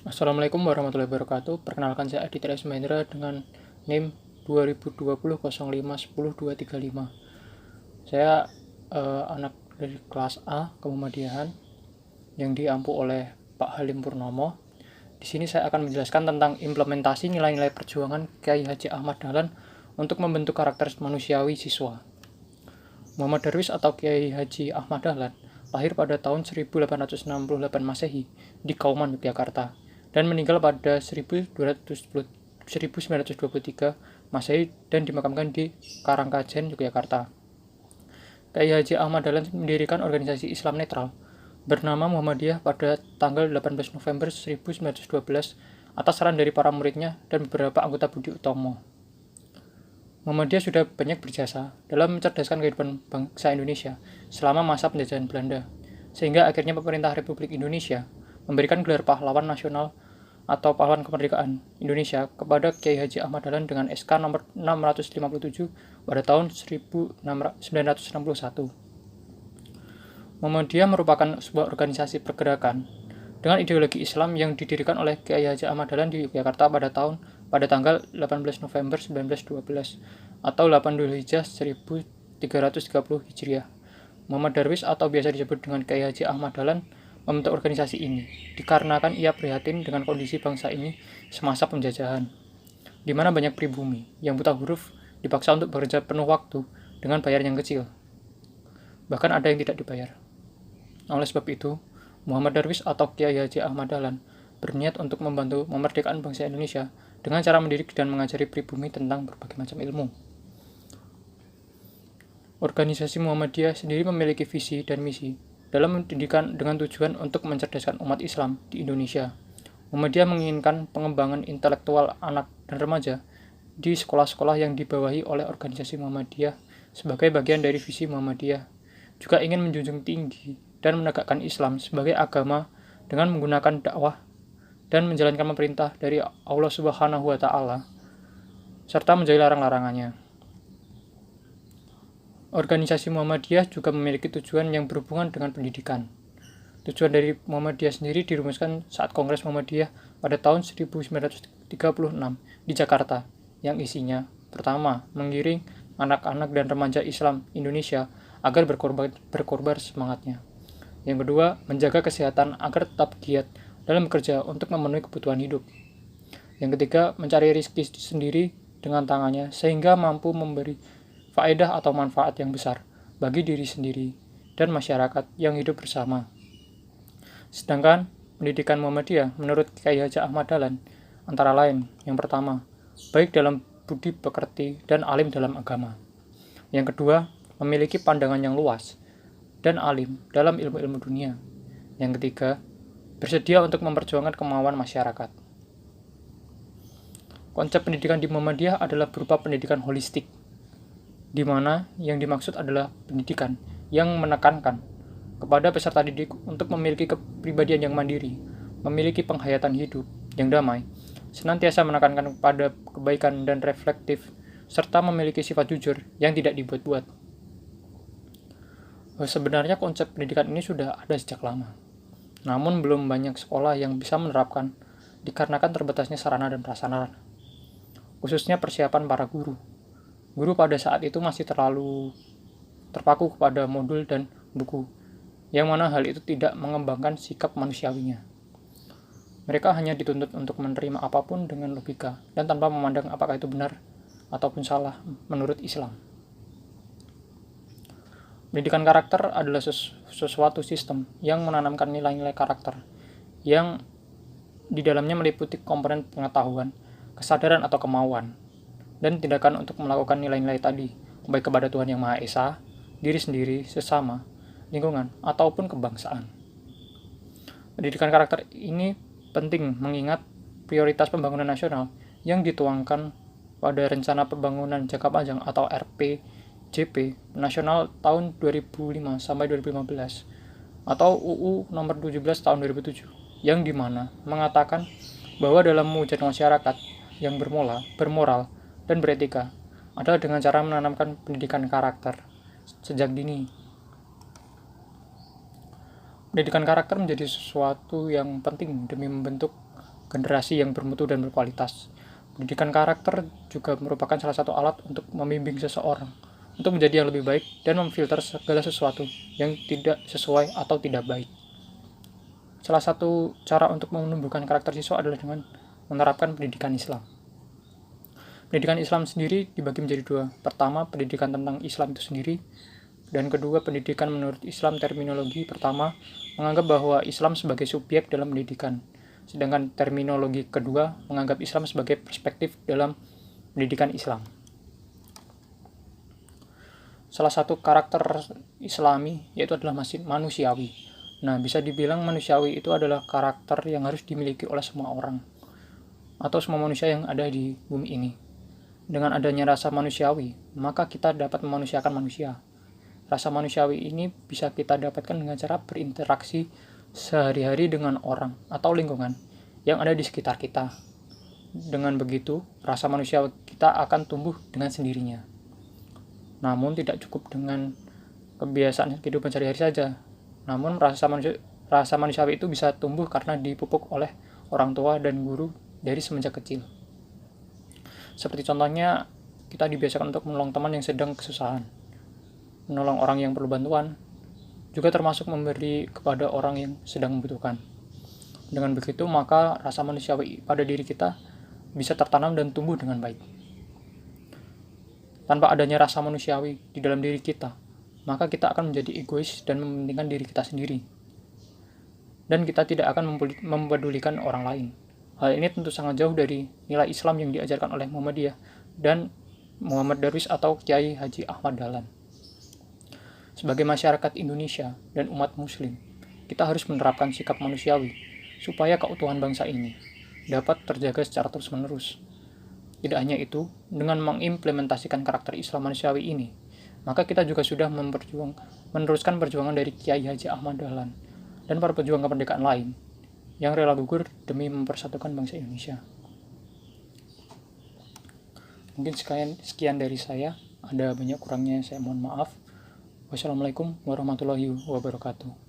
Assalamualaikum warahmatullahi wabarakatuh. Perkenalkan, saya Aditya Ismaindra dengan NIM 2020 05 10 235. Saya anak dari kelas A Kemuhamadiyahan yang diampu oleh Pak Halim Purnomo. Di sini saya akan menjelaskan tentang implementasi nilai-nilai perjuangan Kiai Haji Ahmad Dahlan untuk membentuk karakter manusiawi siswa. Muhammad Darwis atau Kiai Haji Ahmad Dahlan lahir pada tahun 1868 Masehi di Kauman, Yogyakarta, dan meninggal pada 1923 Masehi dan dimakamkan di Karangkajen, Yogyakarta. Kiai Haji Ahmad Dahlan mendirikan organisasi Islam netral bernama Muhammadiyah pada tanggal 18 November 1912 atas saran dari para muridnya dan beberapa anggota Budi Utomo. Muhammadiyah sudah banyak berjasa dalam mencerdaskan kehidupan bangsa Indonesia selama masa penjajahan Belanda, sehingga akhirnya pemerintah Republik Indonesia memberikan gelar pahlawan nasional atau pahlawan kemerdekaan Indonesia kepada Kiai Haji Ahmad Dahlan dengan SK nomor 657 pada tahun 1961. Muhammadiyah merupakan sebuah organisasi pergerakan dengan ideologi Islam yang didirikan oleh Kiai Haji Ahmad Dahlan di Yogyakarta pada tanggal 18 November 1912 atau 8 Dzulhijjah 1330 Hijriah. Muhammad Darwis atau biasa disebut dengan Kiai Haji Ahmad Dahlan membentuk organisasi ini dikarenakan ia prihatin dengan kondisi bangsa ini semasa penjajahan, di mana banyak pribumi yang buta huruf dipaksa untuk bekerja penuh waktu dengan bayaran yang kecil. Bahkan ada yang tidak dibayar. Oleh sebab itu, Muhammad Darwis atau Kiai Haji Ahmad Dahlan berniat untuk membantu memerdekakan bangsa Indonesia dengan cara mendidik dan mengajari pribumi tentang berbagai macam ilmu. Organisasi Muhammadiyah sendiri memiliki visi dan misi dalam pendidikan dengan tujuan untuk mencerdaskan umat Islam di Indonesia. Muhammadiyah menginginkan pengembangan intelektual anak dan remaja di sekolah-sekolah yang dibawahi oleh organisasi Muhammadiyah sebagai bagian dari visi Muhammadiyah. Juga ingin menjunjung tinggi dan menegakkan Islam sebagai agama dengan menggunakan dakwah dan menjalankan perintah dari Allah Subhanahu wa Ta'ala serta menjauhi larang-larangannya. Organisasi Muhammadiyah juga memiliki tujuan yang berhubungan dengan pendidikan. Tujuan dari Muhammadiyah sendiri dirumuskan saat Kongres Muhammadiyah pada tahun 1936 di Jakarta, yang isinya, pertama, mengiring anak-anak dan remaja Islam Indonesia agar berkorban semangatnya. Yang kedua, menjaga kesehatan agar tetap giat dalam bekerja untuk memenuhi kebutuhan hidup. Yang ketiga, mencari rezeki sendiri dengan tangannya sehingga mampu memberi faedah atau manfaat yang besar bagi diri sendiri dan masyarakat yang hidup bersama. Sedangkan pendidikan Muhammadiyah menurut Kiai Haji Ahmad Dahlan antara lain, yang pertama, baik dalam budi pekerti dan alim dalam agama. Yang kedua, memiliki pandangan yang luas dan alim dalam ilmu-ilmu dunia. Yang ketiga, bersedia untuk memperjuangkan kemauan masyarakat. Konsep pendidikan di Muhammadiyah adalah berupa pendidikan holistik, di mana yang dimaksud adalah pendidikan yang menekankan kepada peserta didik untuk memiliki kepribadian yang mandiri, memiliki penghayatan hidup yang damai, senantiasa menekankan pada kebaikan dan reflektif, serta memiliki sifat jujur yang tidak dibuat-buat. Sebenarnya konsep pendidikan ini sudah ada sejak lama, namun belum banyak sekolah yang bisa menerapkan dikarenakan terbatasnya sarana dan prasarana, khususnya persiapan para guru. Guru pada saat itu masih terlalu terpaku kepada modul dan buku, yang mana hal itu tidak mengembangkan sikap manusiawinya. Mereka hanya dituntut untuk menerima apapun dengan logika dan tanpa memandang apakah itu benar ataupun salah menurut Islam. Pendidikan karakter adalah sesuatu sistem yang menanamkan nilai-nilai karakter yang di dalamnya meliputi komponen pengetahuan, kesadaran atau kemauan, dan tindakan untuk melakukan nilai-nilai tadi, baik kepada Tuhan Yang Maha Esa, diri sendiri, sesama, lingkungan, ataupun kebangsaan. Pendidikan karakter ini penting mengingat prioritas pembangunan nasional yang dituangkan pada Rencana Pembangunan Jangka Panjang atau RPJP Nasional tahun 2005 sampai 2015 atau UU nomor 17 tahun 2007, yang dimana mengatakan bahwa dalam mewujudkan masyarakat yang bermoral, dan beretika adalah dengan cara menanamkan pendidikan karakter sejak dini. Pendidikan karakter menjadi sesuatu yang penting demi membentuk generasi yang bermutu dan berkualitas. Pendidikan karakter juga merupakan salah satu alat untuk membimbing seseorang untuk menjadi yang lebih baik dan memfilter segala sesuatu yang tidak sesuai atau tidak baik. Salah satu cara untuk menumbuhkan karakter siswa adalah dengan menerapkan pendidikan Islam. Pendidikan Islam sendiri dibagi menjadi dua. Pertama, pendidikan tentang Islam itu sendiri, dan kedua, pendidikan menurut Islam. Terminologi pertama menganggap bahwa Islam sebagai subjek dalam pendidikan, sedangkan terminologi kedua menganggap Islam sebagai perspektif dalam pendidikan Islam. Salah satu karakter Islami yaitu adalah manusiawi. Nah, bisa dibilang manusiawi itu adalah karakter yang harus dimiliki oleh semua orang atau semua manusia yang ada di bumi ini. Dengan adanya rasa manusiawi, maka kita dapat memanusiakan manusia. Rasa manusiawi ini bisa kita dapatkan dengan cara berinteraksi sehari-hari dengan orang atau lingkungan yang ada di sekitar kita. Dengan begitu, rasa manusia kita akan tumbuh dengan sendirinya. Namun tidak cukup dengan kebiasaan kehidupan sehari-hari saja. Namun rasa manusiawi itu bisa tumbuh karena dipupuk oleh orang tua dan guru dari semenjak kecil. Seperti contohnya, kita dibiasakan untuk menolong teman yang sedang kesusahan, menolong orang yang perlu bantuan, juga termasuk memberi kepada orang yang sedang membutuhkan. Dengan begitu, maka rasa manusiawi pada diri kita bisa tertanam dan tumbuh dengan baik. Tanpa adanya rasa manusiawi di dalam diri kita, maka kita akan menjadi egois dan mementingkan diri kita sendiri. Dan kita tidak akan mempedulikan orang lain. Hal ini tentu sangat jauh dari nilai Islam yang diajarkan oleh Muhammadiyah dan Muhammad Darwis atau Kiai Haji Ahmad Dahlan. Sebagai masyarakat Indonesia dan umat muslim, kita harus menerapkan sikap manusiawi supaya keutuhan bangsa ini dapat terjaga secara terus-menerus. Tidak hanya itu, dengan mengimplementasikan karakter Islam manusiawi ini, maka kita juga sudah meneruskan perjuangan dari Kiai Haji Ahmad Dahlan dan para pejuang kemerdekaan lain yang rela gugur demi mempersatukan bangsa Indonesia. Mungkin sekian dari saya. Ada banyak kurangnya, saya mohon maaf. Wassalamualaikum warahmatullahi wabarakatuh.